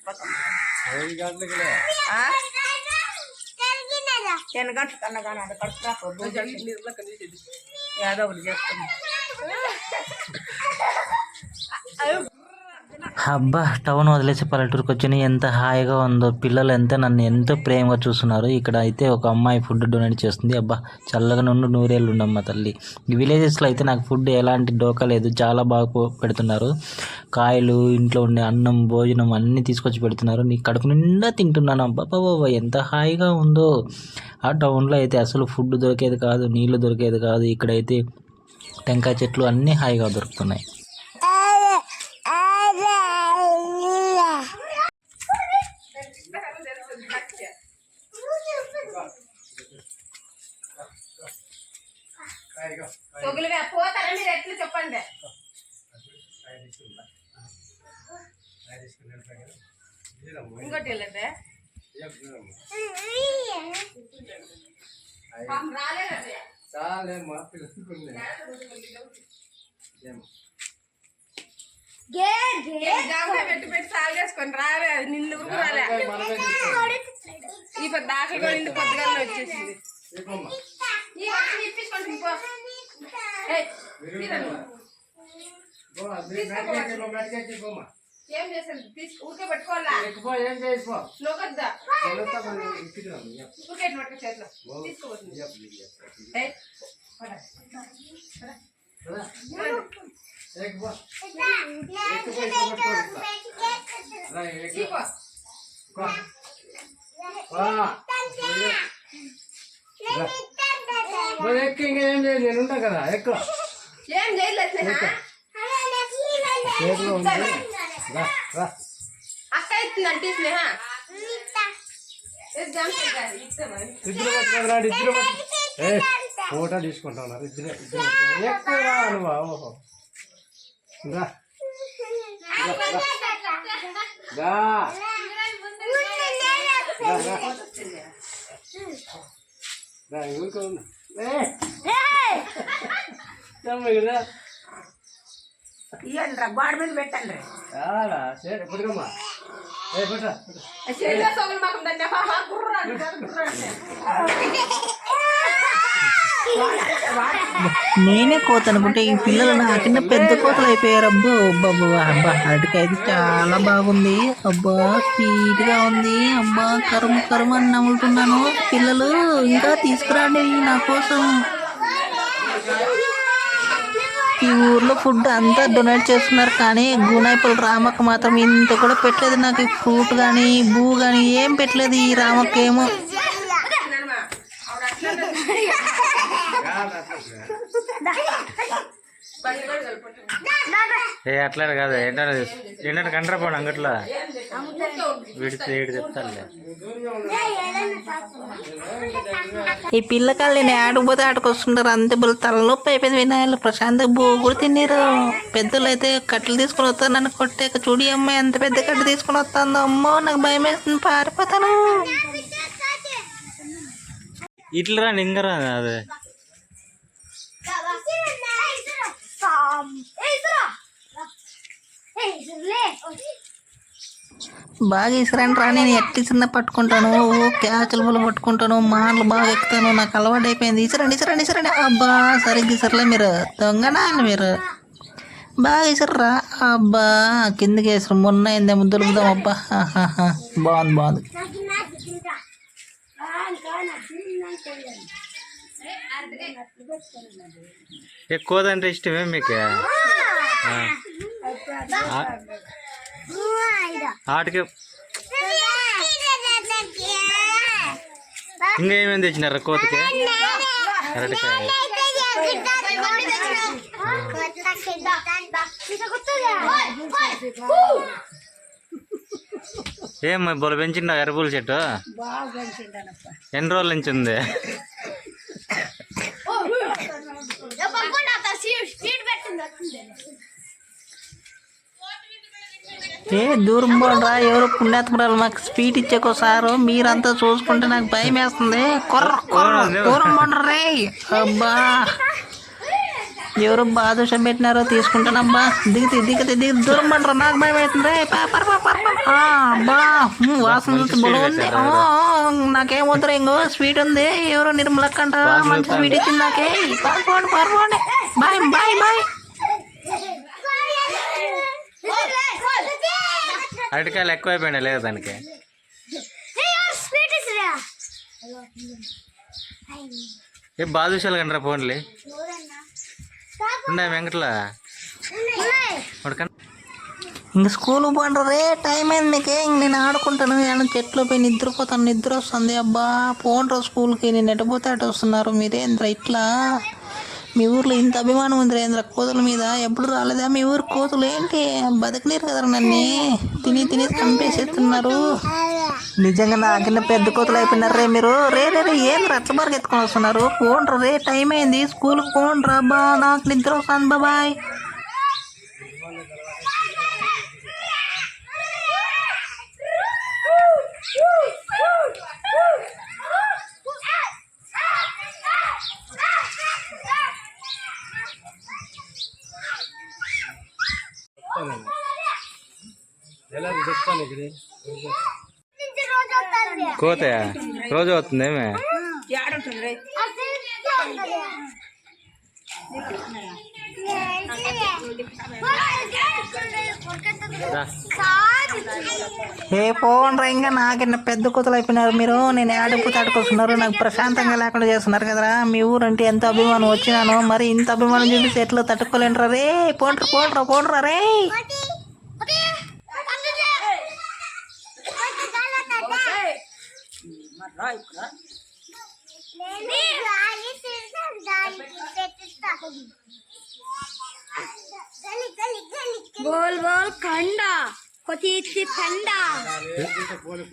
చచ్చిపోతాం. 10 గంటల కన్నా కానీ అది కడుపు ఏదో ఒకటి చేస్తుంది. అబ్బా టౌన్ వదిలేసి పల్లెటూరుకి వచ్చి ఎంత హాయిగా ఉందో. పిల్లలు నన్ను ఎంతో ప్రేమగా చూస్తున్నారు. ఇక్కడ అయితే ఒక అమ్మాయి ఫుడ్ డొనేట్ చేస్తుంది. అబ్బా చల్లగా నుండి నూరేళ్ళు ఉండమ్మా తల్లి. ఈ విలేజెస్లో అయితే నాకు ఫుడ్ ఎలాంటి డోకా లేదు, చాలా బాగా పెడుతున్నారు. కాయలు, ఇంట్లో ఉండే అన్నం, భోజనం అన్నీ తీసుకొచ్చి పెడుతున్నారు. నీ కడుపు నిండా తింటున్నాను. అబ్బా బాబా ఎంత హాయిగా ఉందో. ఆ టౌన్లో అయితే అసలు ఫుడ్ దొరికేది కాదు, నీళ్లు దొరికేది కాదు. ఇక్కడైతే టెంకాయ చెట్లు అన్నీ హాయిగా దొరుకుతున్నాయి. పోతారండి ఎట్లు చెప్పండి. ఇంకోటి వెళ్ళండి పెట్టి సాగు చేసుకొని రాలే. నిన్ను రాలే ఈ దాఖలు కూడా ఇంటి పొద్దుగానే వచ్చేసింది. ఏం చేసాను ఊరికే పట్టుకోవాలా నొకద్దా ఊరికే పట్టుకో చేతిలో తీసుకోవచ్చు. ఏం లేదు, నేను ఉంటా కదా. ఎక్కువ ఏం చేయలేదు అక్క ఇస్తుందంటే స్నేహ ఇద్దరు పట్టుకోరాడు. ఇద్దరు ఫోటో తీసుకుంటున్నారు. ఇద్దరు ఎక్కువ నువ్వు. ఓహో ఇవ్వండి గోడ మీద పెట్టండి. పుట్టుకమ్మా నేనే కోత అనుకుంటే ఈ పిల్లలు నాకిన్న పెద్ద కోతలు అయిపోయారు. అబ్బో అబ్బా అరటికైతే చాలా బాగుంది. అబ్బా స్వీట్గా ఉంది. అబ్బా కరుము అని నమ్ముతున్నాను. పిల్లలు ఇంకా తీసుకురండి నా కోసం. ఈ ఊర్లో ఫుడ్ అంతా డొనేట్ చేస్తున్నారు, కానీ గుణాయిపల్లి రామక్క మాత్రం ఇంత కూడా పెట్టలేదు. నాకు ఫ్రూట్ కానీ బూ కానీ ఏం పెట్టలేదు. ఈ రామక్క ఏమో అట్లా కాదు. ఏంటంటే కండ్రపోండి అంగట్లో వీడితే చెప్తానులే. ఈ పిల్లకాయలు నేను ఆడకపోతే ఆడుకొస్తుంటారు. అంతే బుల్ తలనొప్పి అయిపోయింది. వినాయలు ప్రశాంత్ బోగుడు తిన్నారు. పెద్దలు అయితే కట్టెలు తీసుకుని వస్తారు. నన్ను కొట్టాక చూడి అమ్మాయి ఎంత పెద్ద కట్టె తీసుకుని వస్తుందో. అమ్మో నాకు భయం వేస్తుంది, పారిపోతాను. ఇట్లా రా ఇంకరా అదే బాగా ఇసురండి రా. నేను ఎట్లా ఇసురున్నా పట్టుకుంటాను. క్యాచుల వల్ల పట్టుకుంటాను. మాటలు బాగా ఎక్కుతాను. నాకు అలవాటు అయిపోయింది. ఇసరండి. అబ్బా సరిగ్గా ఇసరలే మీరు. దొంగనాయలు మీరు. బాగా ఇసర్రా. అబ్బా కిందకి వేసరు. మొన్న అయిందేమో దొరుకుదాం. అబ్బా బాగుంది. ఎక్కువదంటే ఇష్టమే మీకు? ఆటకి ఇంకా ఏమేమి తెచ్చినారా కోతకి? అరటికాయ ఏమ్మా బొల పెంచిండ ఎర్రపూల చెట్టు? ఎన్ని రోజుల నుంచి ఉంది? దూరం పోండ్రా. ఎవరు పుణ్యాత్మరాలు మాకు స్పీడ్ ఇచ్చేకోసారు. మీరంతా చూసుకుంటే నాకు భయం వేస్తుంది. దూరం పోండ్రా రే. అబ్బా ఎవరు బాదుష పెట్టినారో తీసుకుంటానబ్బా. దిగి దూరం పండ్రా, నాకు భయం అవుతుంది. అబ్బా వాసన చూసి బాగుంది. నాకేం వద్దురా, ఇంకో స్వీట్ ఉంది. ఎవరో నిర్మలక్క అంట మంచి స్వీట్ ఇచ్చింది నాకే. పర్వాండి. Bye bye bye. అరటికాయలు ఎక్కువైపోయినాయి లేదా దానికి? ఏ బాదుషాలు కంటారా ఫోన్లే ఉన్నాయి వెంకట్లా. ఇంక స్కూల్ పోండ్రే, టైం అయింది మీకే. ఇంక నేను ఆడుకుంటాను. నేను చెట్లు పోయి నిద్రపోతాను, నిద్ర వస్తుంది. అబ్బా పోండ్రా స్కూల్కి. నేను ఎటపోతే అటు వస్తున్నారు మీరేంద్ర ఇట్లా. మీ ఊర్లో ఇంత అభిమానం ఉంది రేంద్ర కోతుల మీద. ఎప్పుడు రాలేదా మీ ఊరు కోతులు? ఏంటి బతకలేరు కదా నన్ను, తిని చంపేసేస్తున్నారు. నిజంగా నాకన్నా పెద్ద కోతులు అయిపోయినారు రే మీరు. రే ఏంద్ర అట్ల వరకు ఎత్తుకొని వస్తున్నారు? పోండ్రా రే, టైం అయింది స్కూల్కి పోండ్రా. అబ్బా నాకు నిద్ర వస్తుంది. బాబాయ్. ఎలా చెప్తాను ఇక్కడ కోత రోజు అవుతుంది ఏమే? ఏడుంటుంది ఏ పోండ్రా, ఇంకా నాకన్నా పెద్ద కోతలు అయిపోయినారు మీరు. నేను ఆడిపోతే ఆడుకొస్తున్నారు, నాకు ప్రశాంతంగా లేకుండా చేస్తున్నారు కదరా. మీ ఊరు అంటే ఎంత అభిమానం వచ్చినాను, మరి ఇంత అభిమానం చూపిస్తే ఎట్లా తట్టుకోలేంట్రా రే. పోండ్రా రే. बोल बोल खंडा कोची पंडा పోలే